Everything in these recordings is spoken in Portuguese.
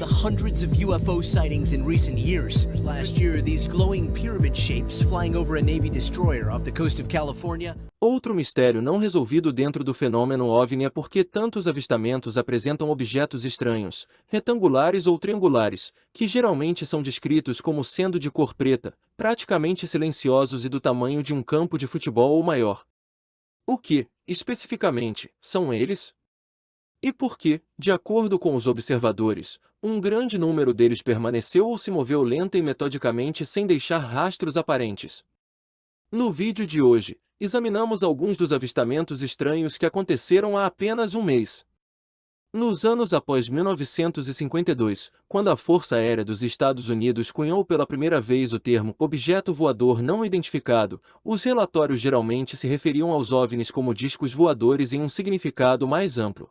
the hundreds of UFO sightings in recent years. Last year, these glowing pyramid shapes flying over a Navy destroyer off the coast of California. Outro mistério não resolvido dentro do fenômeno OVNI é por que tantos avistamentos apresentam objetos estranhos, retangulares ou triangulares, que geralmente são descritos como sendo de cor preta, praticamente silenciosos e do tamanho de um campo de futebol ou maior. O que, especificamente, são eles? E por que, de acordo com os observadores, um grande número deles permaneceu ou se moveu lenta e metodicamente sem deixar rastros aparentes? No vídeo de hoje, examinamos alguns dos avistamentos estranhos que aconteceram há apenas um mês. Nos anos após 1952, quando a Força Aérea dos Estados Unidos cunhou pela primeira vez o termo objeto voador não identificado, os relatórios geralmente se referiam aos OVNIs como discos voadores em um significado mais amplo.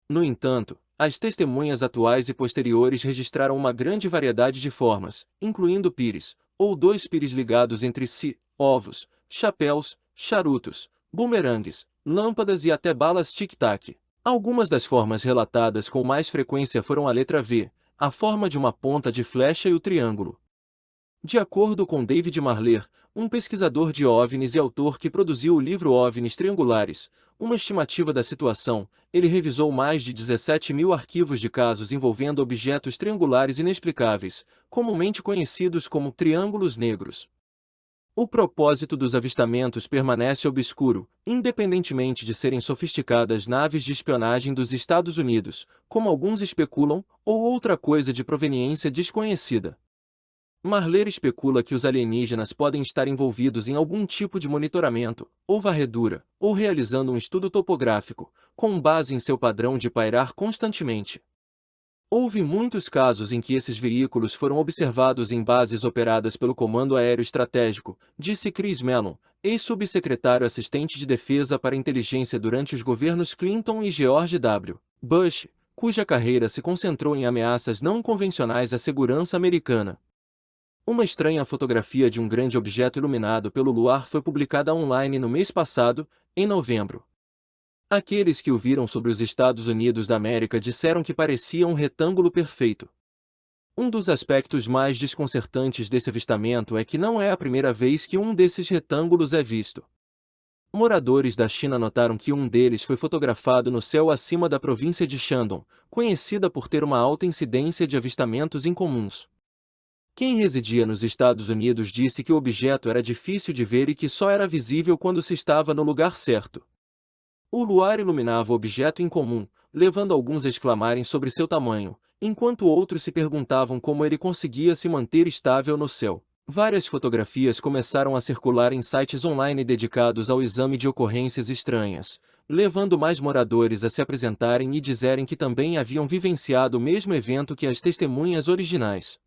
No entanto, as testemunhas atuais e posteriores registraram uma grande variedade de formas, incluindo pires, ou dois pires ligados entre si, ovos, chapéus, charutos, bumerangues, lâmpadas e até balas tic-tac. Algumas das formas relatadas com mais frequência foram a letra V, a forma de uma ponta de flecha e o triângulo. De acordo com David Marler, um pesquisador de OVNIs e autor que produziu o livro OVNIs Triangulares, uma estimativa da situação, ele revisou mais de 17.000 arquivos de casos envolvendo objetos triangulares inexplicáveis, comumente conhecidos como triângulos negros. O propósito dos avistamentos permanece obscuro, independentemente de serem sofisticadas naves de espionagem dos Estados Unidos, como alguns especulam, ou outra coisa de proveniência desconhecida. Marler especula que os alienígenas podem estar envolvidos em algum tipo de monitoramento, ou varredura, ou realizando um estudo topográfico, com base em seu padrão de pairar constantemente. Houve muitos casos em que esses veículos foram observados em bases operadas pelo Comando Aéreo Estratégico, disse Chris Mellon, ex-subsecretário assistente de defesa para inteligência durante os governos Clinton e George W. Bush, cuja carreira se concentrou em ameaças não convencionais à segurança americana. Uma estranha fotografia de um grande objeto iluminado pelo luar foi publicada online no mês passado, em novembro. Aqueles que o viram sobre os Estados Unidos da América disseram que parecia um retângulo perfeito. Um dos aspectos mais desconcertantes desse avistamento é que não é a primeira vez que um desses retângulos é visto. Moradores da China notaram que um deles foi fotografado no céu acima da província de Shandong, conhecida por ter uma alta incidência de avistamentos incomuns. Quem residia nos Estados Unidos disse que o objeto era difícil de ver e que só era visível quando se estava no lugar certo. O luar iluminava o objeto incomum, levando alguns a exclamarem sobre seu tamanho, enquanto outros se perguntavam como ele conseguia se manter estável no céu. Várias fotografias começaram a circular em sites online dedicados ao exame de ocorrências estranhas, levando mais moradores a se apresentarem e dizerem que também haviam vivenciado o mesmo evento que as testemunhas originais.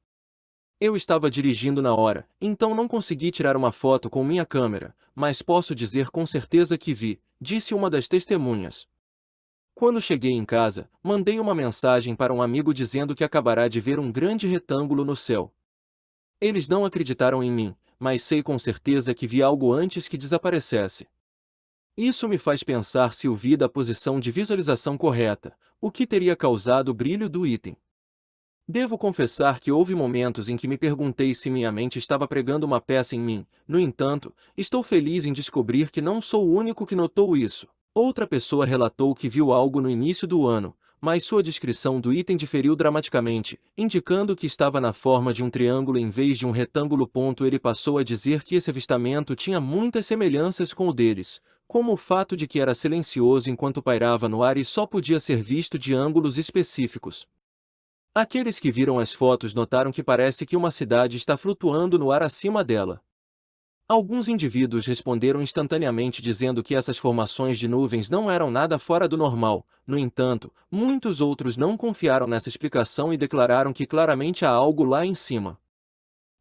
Eu estava dirigindo na hora, então não consegui tirar uma foto com minha câmera, mas posso dizer com certeza que vi, disse uma das testemunhas. Quando cheguei em casa, mandei uma mensagem para um amigo dizendo que acabará de ver um grande retângulo no céu. Eles não acreditaram em mim, mas sei com certeza que vi algo antes que desaparecesse. Isso me faz pensar se o vi da posição de visualização correta, o que teria causado o brilho do item. Devo confessar que houve momentos em que me perguntei se minha mente estava pregando uma peça em mim. No entanto, estou feliz em descobrir que não sou o único que notou isso. Outra pessoa relatou que viu algo no início do ano, mas sua descrição do item diferiu dramaticamente, indicando que estava na forma de um triângulo em vez de um retângulo. Ele passou a dizer que esse avistamento tinha muitas semelhanças com o deles, como o fato de que era silencioso enquanto pairava no ar e só podia ser visto de ângulos específicos. Aqueles que viram as fotos notaram que parece que uma cidade está flutuando no ar acima dela. Alguns indivíduos responderam instantaneamente dizendo que essas formações de nuvens não eram nada fora do normal. No entanto, muitos outros não confiaram nessa explicação e declararam que claramente há algo lá em cima.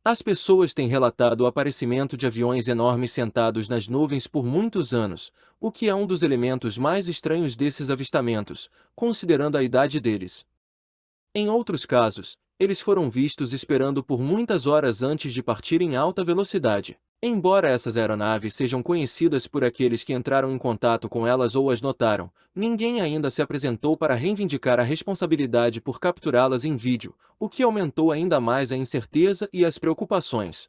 As pessoas têm relatado o aparecimento de aviões enormes sentados nas nuvens por muitos anos, o que é um dos elementos mais estranhos desses avistamentos, considerando a idade deles. Em outros casos, eles foram vistos esperando por muitas horas antes de partir em alta velocidade. Embora essas aeronaves sejam conhecidas por aqueles que entraram em contato com elas ou as notaram, ninguém ainda se apresentou para reivindicar a responsabilidade por capturá-las em vídeo, o que aumentou ainda mais a incerteza e as preocupações.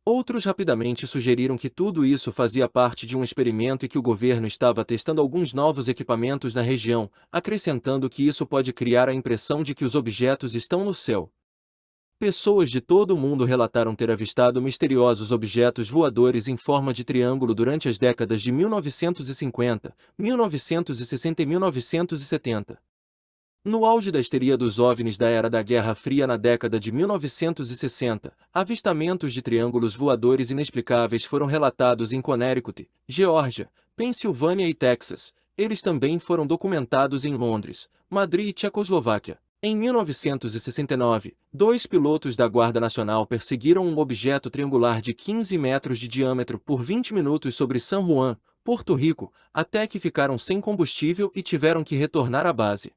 Outros rapidamente sugeriram que tudo isso fazia parte de um experimento e que o governo estava testando alguns novos equipamentos na região, acrescentando que isso pode criar a impressão de que os objetos estão no céu. Pessoas de todo o mundo relataram ter avistado misteriosos objetos voadores em forma de triângulo durante as décadas de 1950, 1960 e 1970. No auge da histeria dos OVNIs da era da Guerra Fria na década de 1960, avistamentos de triângulos voadores inexplicáveis foram relatados em Connecticut, Geórgia, Pensilvânia e Texas. Eles também foram documentados em Londres, Madrid e Tchecoslováquia. Em 1969, dois pilotos da Guarda Nacional perseguiram um objeto triangular de 15 metros de diâmetro por 20 minutos sobre San Juan, Porto Rico, até que ficaram sem combustível e tiveram que retornar à base.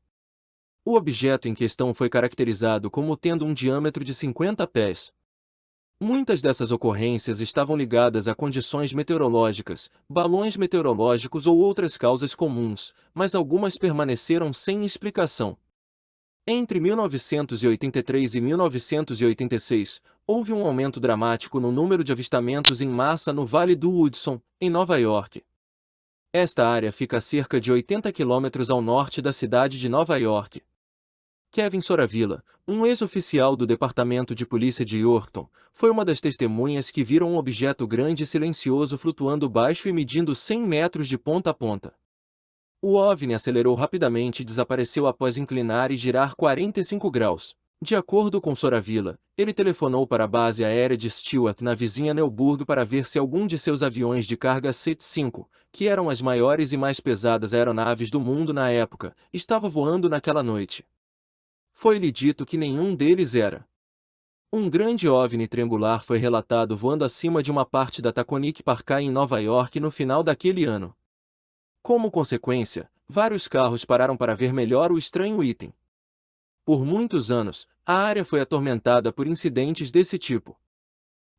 O objeto em questão foi caracterizado como tendo um diâmetro de 50 pés. Muitas dessas ocorrências estavam ligadas a condições meteorológicas, balões meteorológicos ou outras causas comuns, mas algumas permaneceram sem explicação. Entre 1983 e 1986, houve um aumento dramático no número de avistamentos em massa no Vale do Hudson, em Nova York. Esta área fica a cerca de 80 quilômetros ao norte da cidade de Nova York. Kevin Soravilla, um ex-oficial do Departamento de Polícia de Yorkton, foi uma das testemunhas que viram um objeto grande e silencioso flutuando baixo e medindo 100 metros de ponta a ponta. O OVNI acelerou rapidamente e desapareceu após inclinar e girar 45 graus. De acordo com Soravilla, ele telefonou para a base aérea de Stewart na vizinha Neuburg para ver se algum de seus aviões de carga C-5, que eram as maiores e mais pesadas aeronaves do mundo na época, estava voando naquela noite. Foi-lhe dito que nenhum deles era. Um grande OVNI triangular foi relatado voando acima de uma parte da Taconic Park em Nova York no final daquele ano. Como consequência, vários carros pararam para ver melhor o estranho item. Por muitos anos, a área foi atormentada por incidentes desse tipo.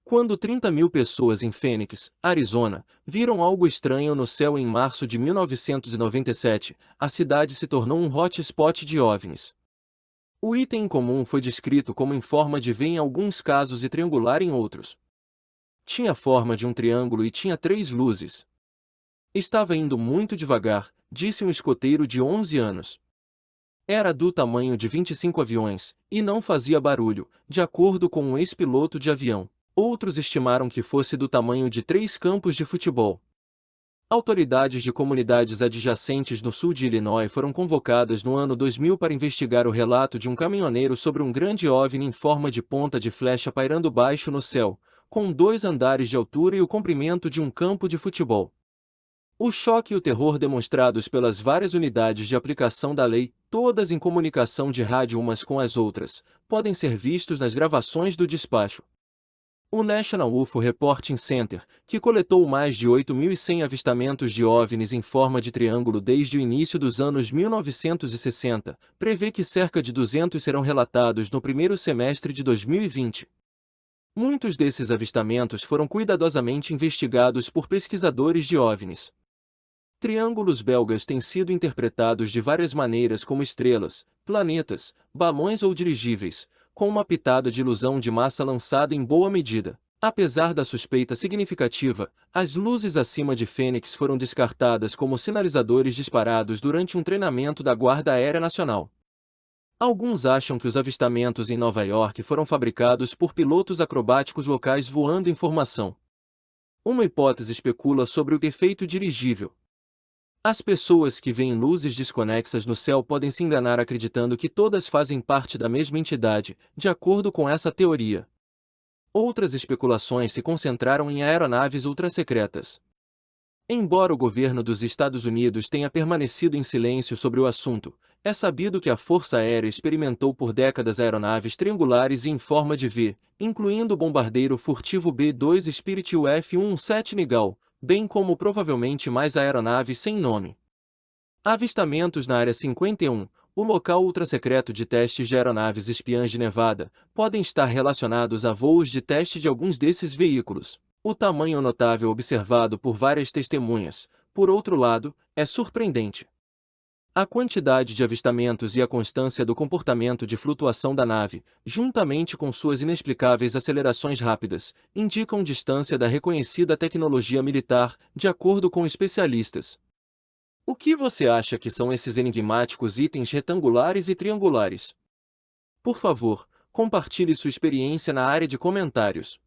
Quando 30.000 pessoas em Phoenix, Arizona, viram algo estranho no céu em março de 1997, a cidade se tornou um hotspot de OVNIs. O item em comum foi descrito como em forma de V em alguns casos e triangular em outros. Tinha forma de um triângulo e tinha 3 luzes. Estava indo muito devagar, disse um escoteiro de 11 anos. Era do tamanho de 25 aviões, e não fazia barulho, de acordo com um ex-piloto de avião. Outros estimaram que fosse do tamanho de 3 campos de futebol. Autoridades de comunidades adjacentes no sul de Illinois foram convocadas no ano 2000 para investigar o relato de um caminhoneiro sobre um grande OVNI em forma de ponta de flecha pairando baixo no céu, com 2 andares de altura e o comprimento de um campo de futebol. O choque e o terror demonstrados pelas várias unidades de aplicação da lei, todas em comunicação de rádio umas com as outras, podem ser vistos nas gravações do despacho. O National UFO Reporting Center, que coletou mais de 8.100 avistamentos de OVNIs em forma de triângulo desde o início dos anos 1960, prevê que cerca de 200 serão relatados no primeiro semestre de 2020. Muitos desses avistamentos foram cuidadosamente investigados por pesquisadores de OVNIs. Triângulos belgas têm sido interpretados de várias maneiras como estrelas, planetas, balões ou dirigíveis, com uma pitada de ilusão de massa lançada em boa medida. Apesar da suspeita significativa, as luzes acima de Fênix foram descartadas como sinalizadores disparados durante um treinamento da Guarda Aérea Nacional. Alguns acham que os avistamentos em Nova York foram fabricados por pilotos acrobáticos locais voando em formação. Uma hipótese especula sobre o efeito dirigível. As pessoas que veem luzes desconexas no céu podem se enganar acreditando que todas fazem parte da mesma entidade, de acordo com essa teoria. Outras especulações se concentraram em aeronaves ultrassecretas. Embora o governo dos Estados Unidos tenha permanecido em silêncio sobre o assunto, é sabido que a Força Aérea experimentou por décadas aeronaves triangulares e em forma de V, incluindo o bombardeiro furtivo B-2 Spirit UF-117 Nigal, bem como provavelmente mais aeronaves sem nome. Avistamentos na Área 51, o local ultrassecreto de testes de aeronaves espiãs de Nevada, podem estar relacionados a voos de teste de alguns desses veículos. O tamanho notável observado por várias testemunhas, por outro lado, é surpreendente. A quantidade de avistamentos e a constância do comportamento de flutuação da nave, juntamente com suas inexplicáveis acelerações rápidas, indicam distância da reconhecida tecnologia militar, de acordo com especialistas. O que você acha que são esses enigmáticos itens retangulares e triangulares? Por favor, compartilhe sua experiência na área de comentários.